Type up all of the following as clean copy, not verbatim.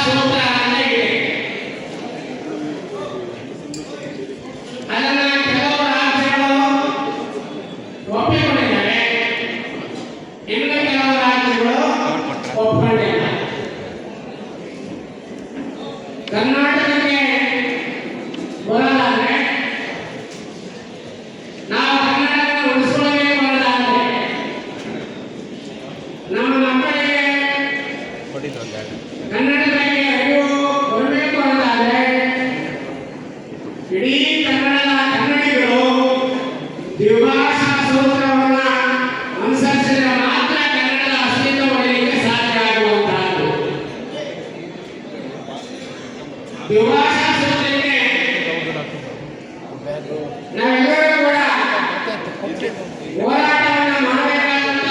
ಸೂತ್ರ ಅಂತ ಇದೆ. ಅದನ್ನ ಕೆಲವು ರಾಜ್ಯಗಳು ಒಪ್ಪಿಕೊಂಡಿದ್ದಾರೆ, ಇನ್ನು ಕೆಲವು ರಾಜ್ಯಗಳು ಒಪ್ಪಿಕೊಂಡಿಲ್ಲ. ಕರ್ನಾಟಕಕ್ಕೆ ಬರೋದಾದ್ರೆ ನಾವು ಕನ್ನಡವನ್ನು ಉಳಿಸ್ಕೊಳ್ಳಬೇಕು ಅನ್ನೋದಾದ್ರೆ, ನಮ್ಮ ಮಕ್ಕಳಿಗೆ ಕನ್ನಡ ಬಗ್ಗೆ ಅರಿವು ಬರಬೇಕು ಅನ್ನೋದಾದ್ರೆ ಇಡೀ ಕನ್ನಡಿಗರು ದ್ವಿಭಾಷಾ ಸೂತ್ರವನ್ನು ಅನುಸರಿಸಿದರೆ ಮಾತ್ರ ಕನ್ನಡದ ಅಸ್ತಿತ್ವ ಉಳಿಯಲಿಕ್ಕೆ ಸಾಧ್ಯ ಆಗುವಂತಹದ್ದು. ದ್ವಿಭಾಷಾ ಸೂತ್ರಕ್ಕೆ ನಾವೆಲ್ಲರೂ ಕೂಡ ಹೋರಾಟವನ್ನು ಮಾಡಬೇಕಾದಂತ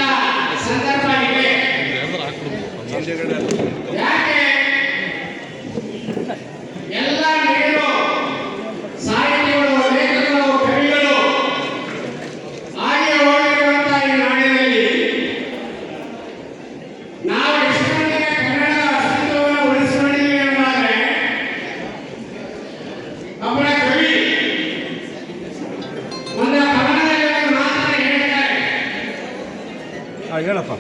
ಸಂದರ್ಭ ಇದೆ. ಯಾಕೆ ಎಲ್ಲ ನೀರು ಸಾಹಿತಿಗಳು, ಲೇಖಕರು, ಕವಿಗಳು ಹಾಗೆ ಹೋಗಿರುವಂತಹ ಈ ನಾಡಿನಲ್ಲಿ ನಾವು ಎಷ್ಟೊಂದಿಗೆ ಕನ್ನಡದ ಅಸ್ತಿತ್ವವನ್ನು ಉಳಿಸಿಕೊಂಡಿದ್ದೀವಿ ಎಂಬುದಾದ್ರೆ ಒಬ್ಬ ಕವಿ ಒಂದು ಕವನದಲ್ಲಿ ಮಾತನ್ನು ಹೇಳಿದ್ದಾರೆ. ಹೇಳಪ್ಪ.